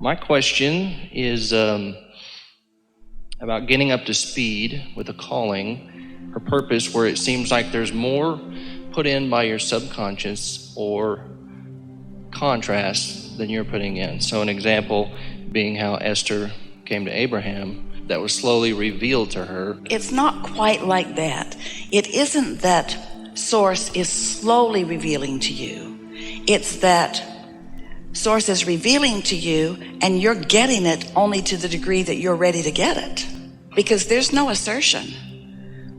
My question is about getting up to speed with a calling or purpose where it seems like there's more put in by your subconscious or contrast than you're putting in. So an example being how Esther came to Abraham, that was slowly revealed to her. It's not quite like that. It isn't that Source is slowly revealing to you. It's that Source is revealing to you and you're getting it only to the degree that you're ready to get it. Because there's no assertion.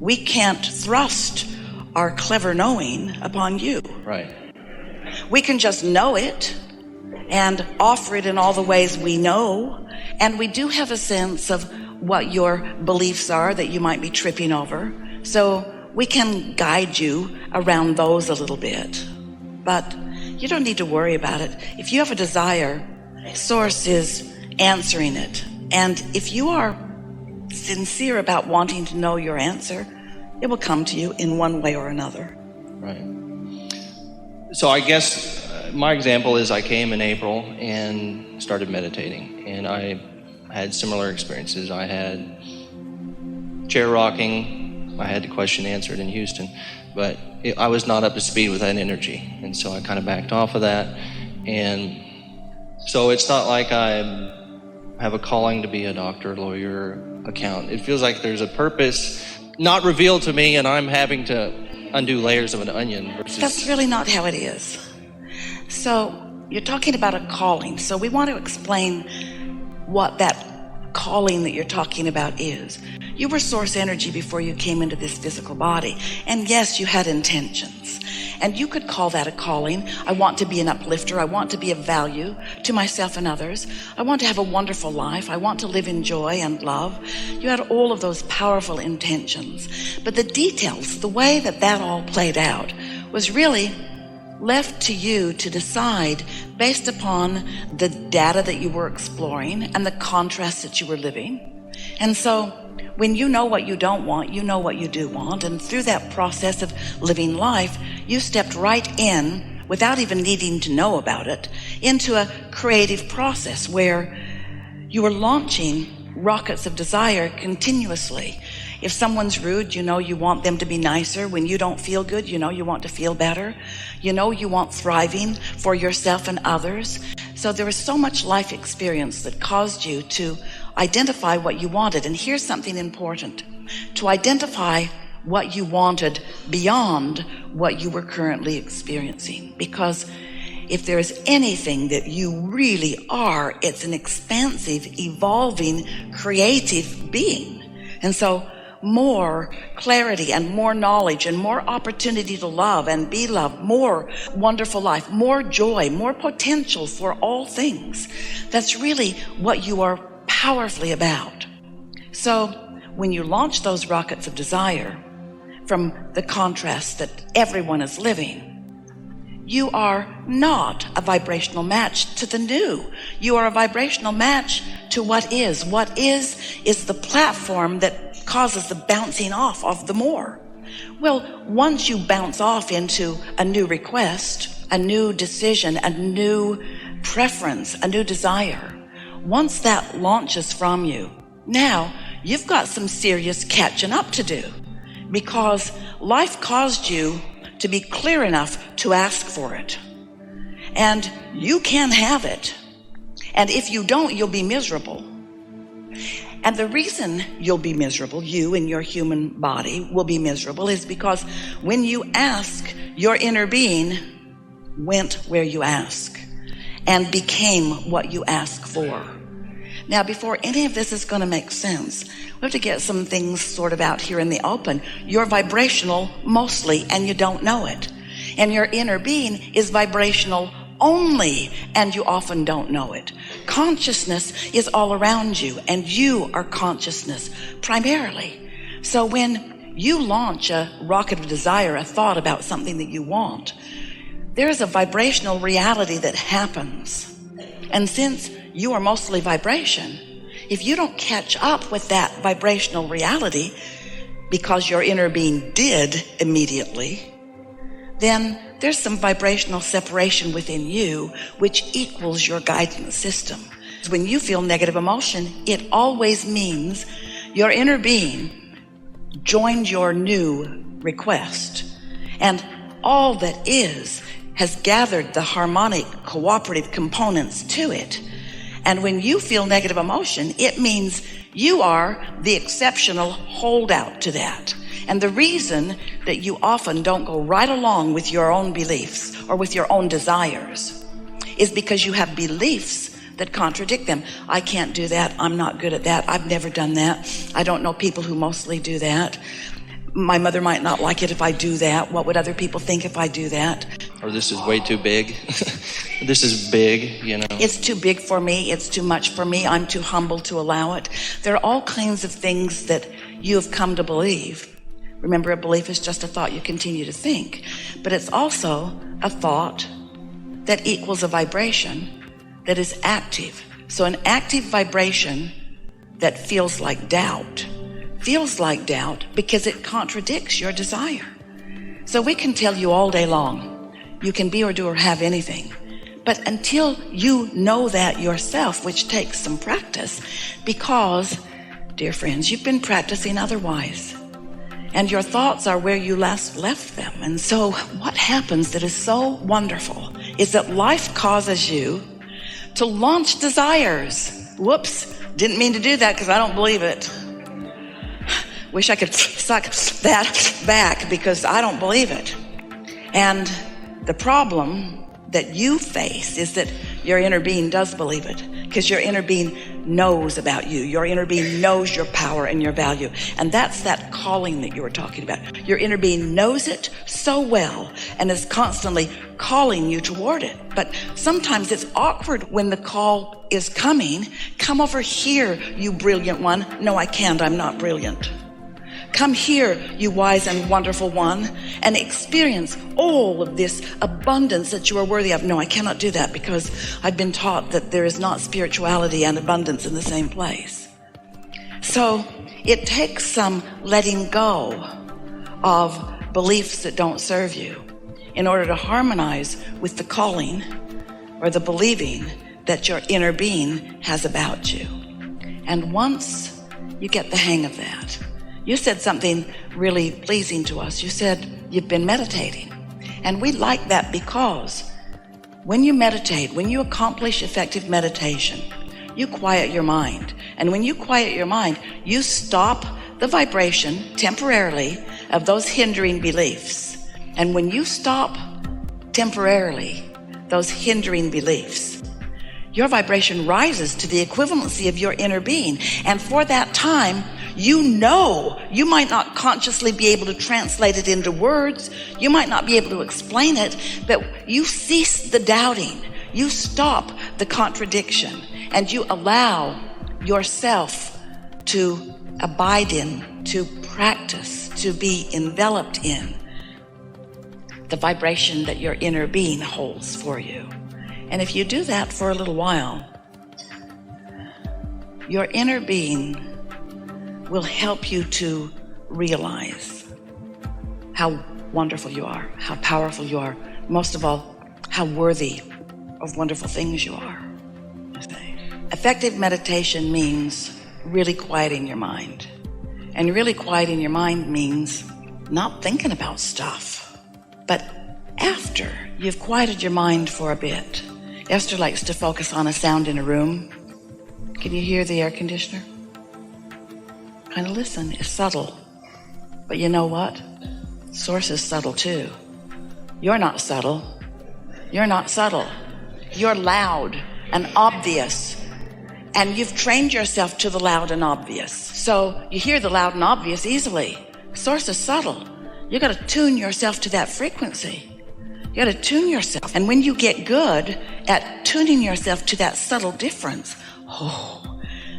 We can't thrust our clever knowing upon you. Right. We can just know it and offer it in all the ways we know. And we do have a sense of what your beliefs are that you might be tripping over. So we can guide you around those a little bit. But you don't need to worry about it. If you have a desire, Source is answering it. And if you are sincere about wanting to know your answer, it will come to you in one way or another. Right. So I guess my example is I came in April and started meditating, and I had similar experiences. I had chair rocking. I had the question answered in Houston, but I was not up to speed with that energy, and so I kind of backed off of that. And so it's not like I have a calling to be a doctor, lawyer, accountant. It feels like there's a purpose not revealed to me, and I'm having to undo layers of an onion versus... That's really not how it is. So you're talking about a calling. So we want to explain what that calling that you're talking about is. You were Source energy before you came into this physical body. And yes, you had intentions. And you could call that a calling. I want to be an uplifter. I want to be of value to myself and others. I want to have a wonderful life. I want to live in joy and love. You had all of those powerful intentions. But the details, the way that that all played out, was really left to you to decide based upon the data that you were exploring and the contrast that you were living. And so when you know what you don't want, you know what you do want. And through that process of living life, you stepped right in, without even needing to know about it, into a creative process where you were launching rockets of desire continuously. If someone's rude, you know you want them to be nicer. When you don't feel good, you know you want to feel better. You know you want thriving for yourself and others. So there was so much life experience that caused you to identify what you wanted. And here's something important: to identify what you wanted beyond what you were currently experiencing. Because if there is anything that you really are, it's an expansive, evolving, creative being. And so more clarity and more knowledge and more opportunity to love and be loved, more wonderful life, more joy, more potential for all things. That's really what you are powerfully about. So when you launch those rockets of desire from the contrast that everyone is living, you are not a vibrational match to the new. You are a vibrational match to what is. What is the platform that causes the bouncing off of the more. Well, once you bounce off into a new request, a new decision, a new preference, a new desire, once that launches from you, now you've got some serious catching up to do, because life caused you to be clear enough to ask for it. And you can have it. And if you don't, you'll be miserable. And the reason you'll be miserable, you and your human body will be miserable, is because when you ask, your inner being went where you ask and became what you ask for. Now, before any of this is going to make sense, we have to get some things sort of out here in the open. You're vibrational mostly, and you don't know it. And your inner being is vibrational only, and you often don't know it. Consciousness is all around you, and you are consciousness primarily. So when you launch a rocket of desire, a thought about something that you want, there is a vibrational reality that happens. And since you are mostly vibration, if you don't catch up with that vibrational reality, because your inner being did immediately, then there's some vibrational separation within you, which equals your guidance system. When you feel negative emotion, it always means your inner being joined your new request. And all that has gathered the harmonic, cooperative components to it. And when you feel negative emotion, it means you are the exceptional holdout to that. And the reason that you often don't go right along with your own beliefs or with your own desires is because you have beliefs that contradict them. I can't do that. I'm not good at that. I've never done that. I don't know people who mostly do that. My mother might not like it if I do that. What would other people think if I do that? Or this is way too big. This is big, you know. It's too big for me. It's too much for me. I'm too humble to allow it. There are all kinds of things that you have come to believe. Remember, a belief is just a thought you continue to think. But it's also a thought that equals a vibration that is active. So an active vibration that feels like doubt because it contradicts your desire. So we can tell you all day long, you can be or do or have anything. But until you know that yourself, which takes some practice, because, dear friends, you've been practicing otherwise. And your thoughts are where you last left them. And so what happens that is so wonderful is that life causes you to launch desires. Whoops, didn't mean to do that because I don't believe it. Wish I could suck that back because I don't believe it. And the problem that you face is that your inner being does believe it, because your inner being knows about you. Your inner being knows your power and your value. And that's that calling that you were talking about. Your inner being knows it so well and is constantly calling you toward it. But sometimes it's awkward when the call is coming. Come over here, you brilliant one. No, I can't. I'm not brilliant. Come here, you wise and wonderful one, and experience all of this abundance that you are worthy of. No, I cannot do that because I've been taught that there is not spirituality and abundance in the same place. So it takes some letting go of beliefs that don't serve you in order to harmonize with the calling or the believing that your inner being has about you. And once you get the hang of that, you said something really pleasing to us. You said you've been meditating. And we like that because when you meditate, when you accomplish effective meditation, you quiet your mind. And when you quiet your mind, you stop the vibration temporarily of those hindering beliefs. And when you stop temporarily those hindering beliefs, your vibration rises to the equivalency of your inner being. And for that time, you know, you might not consciously be able to translate it into words. You might not be able to explain it, but you cease the doubting. You stop the contradiction and you allow yourself to abide in, to practice, to be enveloped in the vibration that your inner being holds for you. And if you do that for a little while, your inner being will help you to realize how wonderful you are, how powerful you are, most of all, how worthy of wonderful things you are. Effective meditation means really quieting your mind. And really quieting your mind means not thinking about stuff. But after you've quieted your mind for a bit, Esther likes to focus on a sound in a room. Can you hear the air conditioner? Kind of listen. It's subtle. But you know what? Source is subtle too. You're not subtle. You're not subtle. You're loud and obvious. And you've trained yourself to the loud and obvious. So you hear the loud and obvious easily. Source is subtle. You got to tune yourself to that frequency. You got to tune yourself. And when you get good at tuning yourself to that subtle difference,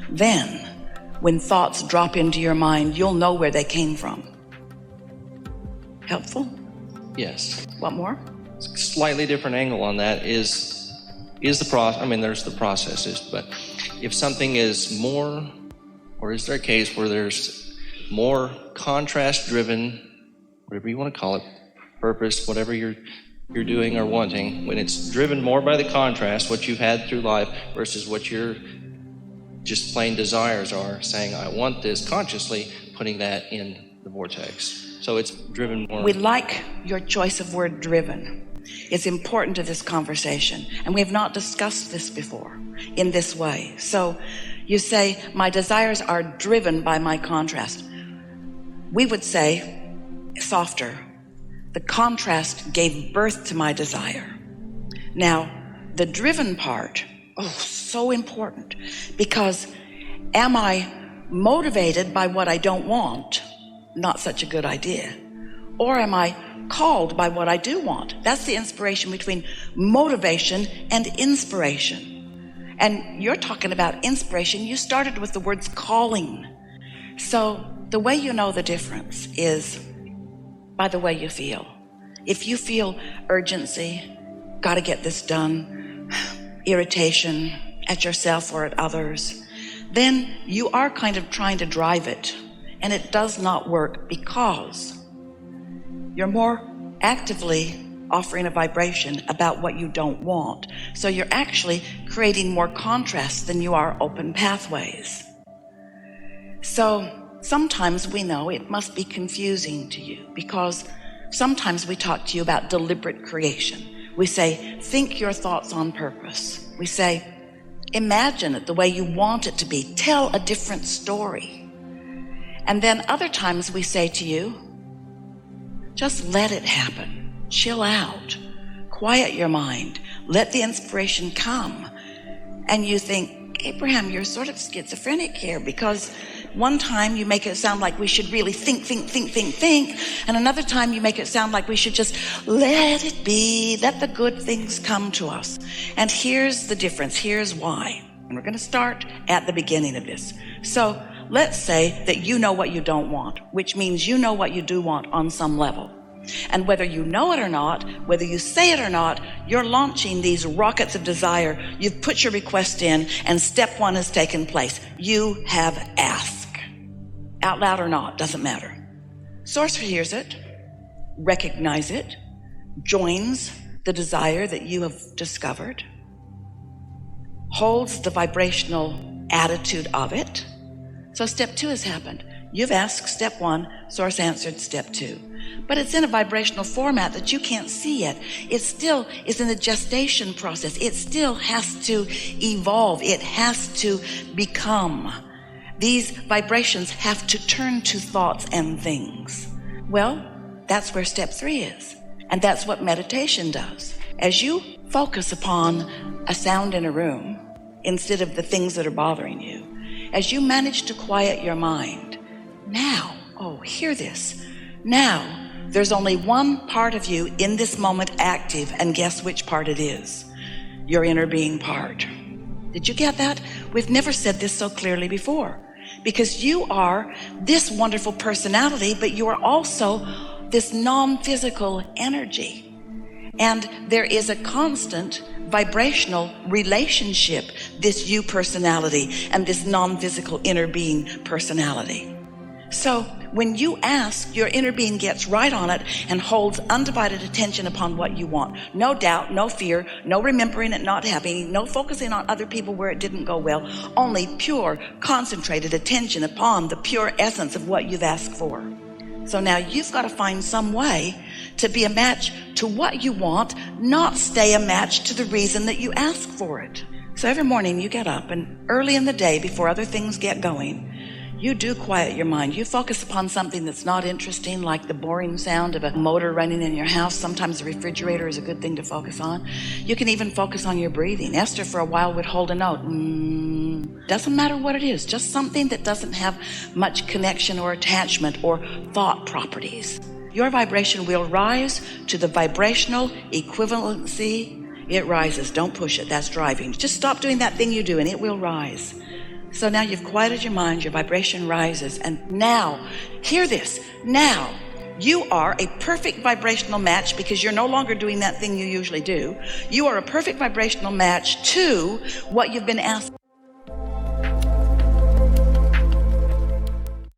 then when thoughts drop into your mind, you'll know where they came from. Helpful? Yes. What more? Slightly different angle on that is the process. I mean, there's the processes, but if something is more, or is there a case where there's more contrast-driven, whatever you want to call it, purpose, whatever you're you're doing or wanting, when it's driven more by the contrast, what you've had through life, versus what your just plain desires are, saying, I want this, consciously putting that in the vortex. So it's driven more. We like your choice of word driven. It's important to this conversation, and we have not discussed this before in this way. So you say, my desires are driven by my contrast. We would say, softer, the contrast gave birth to my desire. Now, the driven part, so important, because am I motivated by what I don't want? Not such a good idea. Or am I called by what I do want? That's the inspiration between motivation and inspiration. And you're talking about inspiration. You started with the words calling. So the way you know the difference is by the way you feel. If you feel urgency, got to get this done, irritation at yourself or at others, then you are kind of trying to drive it, and it does not work because you're more actively offering a vibration about what you don't want. So you're actually creating more contrast than you are open pathways. So sometimes we know it must be confusing to you, because sometimes we talk to you about deliberate creation. We say, think your thoughts on purpose. We say, imagine it the way you want it to be. Tell a different story. And then other times we say to you, just let it happen. Chill out. Quiet your mind. Let the inspiration come. And you think, Abraham, you're sort of schizophrenic here, because one time you make it sound like we should really think, and another time you make it sound like we should just let it be, let the good things come to us. And here's the difference. Here's why. And we're going to start at the beginning of this. So let's say that you know what you don't want, which means you know what you do want on some level. And whether you know it or not, whether you say it or not, you're launching these rockets of desire. You've put your request in, and step one has taken place. You have asked. Out loud or not, doesn't matter. Source hears it, recognize it, joins the desire that you have discovered, holds the vibrational attitude of it. So step two has happened. You've asked step one, source answered step two. But it's in a vibrational format that you can't see yet. It still is in the gestation process. It still has to evolve. It has to become. These vibrations have to turn to thoughts and things. Well, that's where step three is. And that's what meditation does. As you focus upon a sound in a room instead of the things that are bothering you, as you manage to quiet your mind, now, hear this. Now, there's only one part of you in this moment active, and guess which part it is? Your inner being part. Did you get that? We've never said this so clearly before. Because you are this wonderful personality, but you are also this non-physical energy. And there is a constant vibrational relationship, this you personality and this non-physical inner being personality. So when you ask, your inner being gets right on it and holds undivided attention upon what you want. No doubt, no fear, no remembering it not happening, no focusing on other people where it didn't go well, only pure, concentrated attention upon the pure essence of what you've asked for. So now you've got to find some way to be a match to what you want, not stay a match to the reason that you ask for it. So every morning you get up, and early in the day before other things get going, you do quiet your mind. You focus upon something that's not interesting, like the boring sound of a motor running in your house. Sometimes the refrigerator is a good thing to focus on. You can even focus on your breathing. Esther for a while would hold a note. Doesn't matter what it is, just something that doesn't have much connection or attachment or thought properties. Your vibration will rise to the vibrational equivalency. It rises. Don't push it. That's driving. Just stop doing that thing you do and it will rise. So now you've quieted your mind, your vibration rises, and now, hear this, now you are a perfect vibrational match, because you're no longer doing that thing you usually do. You are a perfect vibrational match to what you've been asking